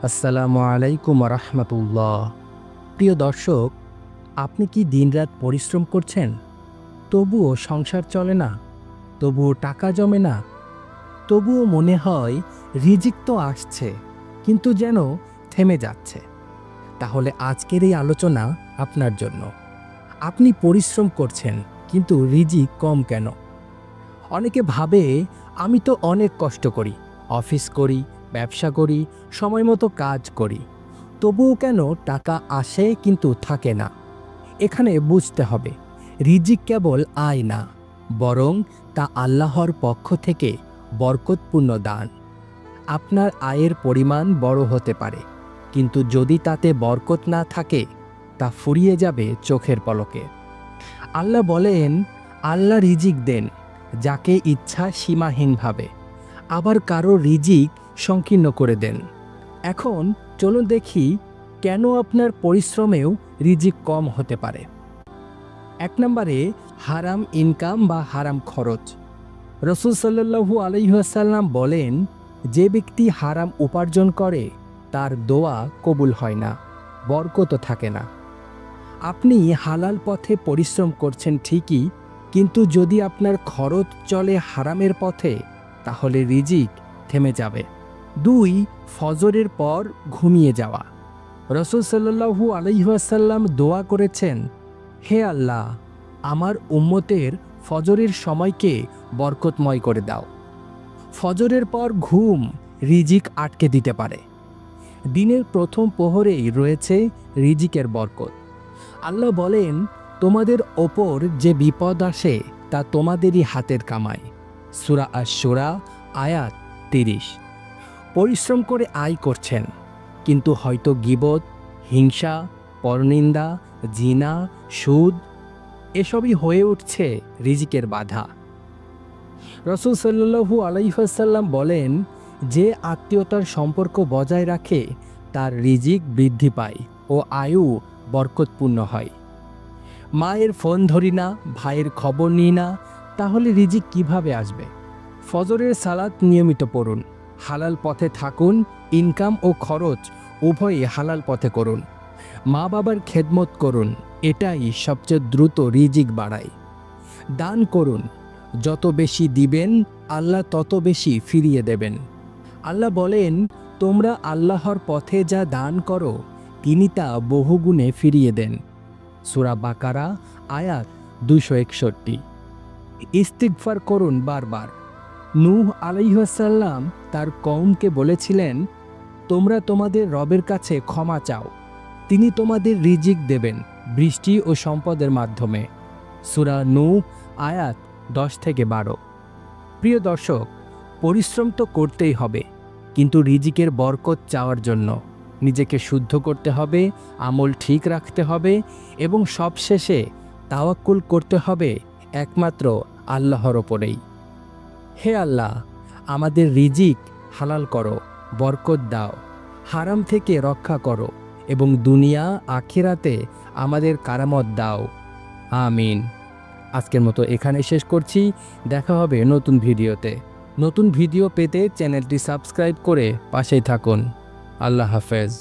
আসসালামু আলাইকুম রাহমাতুল্লাহ। প্রিয় দর্শক, আপনি কি দিনরাত পরিশ্রম করছেন, তবুও সংসার চলে না, তবুও টাকা জমে না, তবুও মনে হয় রিজিক তো আসছে কিন্তু যেন থেমে যাচ্ছে? তাহলে আজকের এই আলোচনা আপনার জন্য। আপনি পরিশ্রম করছেন কিন্তু রিজিক কম কেন? অনেকে ভাবে, আমি তো অনেক কষ্ট করি, অফিস করি, ব্যবসা করি, সময় মতো কাজ করি, তবুও কেন টাকা আসে কিন্তু থাকে না? এখানে বুঝতে হবে, রিজিক কেবল আয় না, বরং তা আল্লাহর পক্ষ থেকে বরকতপূর্ণ দান। আপনার আয়ের পরিমাণ বড় হতে পারে, কিন্তু যদি তাতে বরকত না থাকে, তা ফুরিয়ে যাবে চোখের পলকে। আল্লাহ বলেন, আল্লাহ রিজিক দেন যাকে ইচ্ছা সীমাহীনভাবে, আবার কারো রিজিক সংকীর্ণ করে দেন। এখন চলুন দেখি কেন আপনার পরিশ্রমেও রিজিক কম হতে পারে। 1 নম্বরে, হারাম ইনকাম বা হারাম খরচ। রাসূল সাল্লাল্লাহু আলাইহি ওয়াসাল্লাম বলেন, যে ব্যক্তি হারাম উপার্জন করে তার দোয়া কবুল হয় না, বরকতও থাকে না। আপনি হালাল পথে পরিশ্রম করছেন ঠিকই, কিন্তু যদি আপনার খরচ চলে হারামের পথে, তাহলে রিজিক থেমে যাবে। 2, ফজরের পর ঘুমিয়ে যাওয়া। রাসূল সাল্লাল্লাহু আলাইহি ওয়াসাল্লাম দোয়া করেছেন, হে আল্লাহ, আমার উম্মতের ফজরের সময়কে বরকতময় করে দাও। ফজরের পর ঘুম রিজিক আটকে দিতে পারে। দিনের প্রথম প্রহরেই রয়েছে রিজিকের বরকত। আল্লাহ বলেন, তোমাদের ওপর যে বিপদ আসে তা তোমাদেরই হাতের কামাই। সূরা আশ-শুরা আয়াত 30। পরিশ্রম করে আয় করছেন, কিন্তু হয়তো গীবত, হিংসা, পরনিন্দা, জিনা, সুদ এসবই হয়ে উঠছে রিজিকের বাধা। রাসূল সাল্লাল্লাহু আলাইহি ওয়াসাল্লাম বলেন, যে আত্মীয়তার সম্পর্ক বজায় রাখে তার রিজিক বৃদ্ধি পায় ও আয়ু বরকতপূর্ণ হয়। মায়ের ফোন ধরি না, ভাইয়ের খবর নিই না, তাহলে রিজিক কিভাবে আসবে? ফজরের সালাত নিয়মিত পড়ুন, হালাল পথে থাকুন, ইনকাম ও খরচ উভয়ই হালাল পথে করুন। মা বাবার খেদমত করুন, এটাই সবচেয়ে দ্রুত রিজিক বাড়ায়। দান করুন, যত বেশি দিবেন আল্লাহ তত বেশি ফিরিয়ে দেবেন। আল্লাহ বলেন, তোমরা আল্লাহর পথে যা দান করো তিনি তা বহুগুণে ফিরিয়ে দেন। সূরা বাকারা আয়াত 261। ইস্তিগফার করুন বারবার। নূহ আলাইহিস সালাম তার কওমকে বলেছিলেন, তোমরা তোমাদের রবের কাছে ক্ষমা চাও, তিনি তোমাদের রিজিক দেবেন বৃষ্টি ও সম্পদের মাধ্যমে। সূরা নূহ আয়াত 10-12। প্রিয় দর্শক, পরিশ্রম তো করতেই হবে, কিন্তু রিজিকের বরকত চাওয়ার জন্য নিজেকে শুদ্ধ করতে হবে, আমল ঠিক রাখতে হবে এবং সবশেষে তাওয়াক্কুল করতে হবে একমাত্র আল্লাহর ওপরেই। হে আল্লাহ, আমাদের রিজিক হালাল করো, বরকত দাও, হারাম থেকে রক্ষা করো এবং দুনিয়া আখিরাতে আমাদের কারামত দাও। আমিন। আজকের মতো এখানে শেষ করছি। দেখা হবে নতুন ভিডিওতে। নতুন ভিডিও পেতে চ্যানেলটি সাবস্ক্রাইব করে পাশেই থাকুন। আল্লাহ হাফেজ।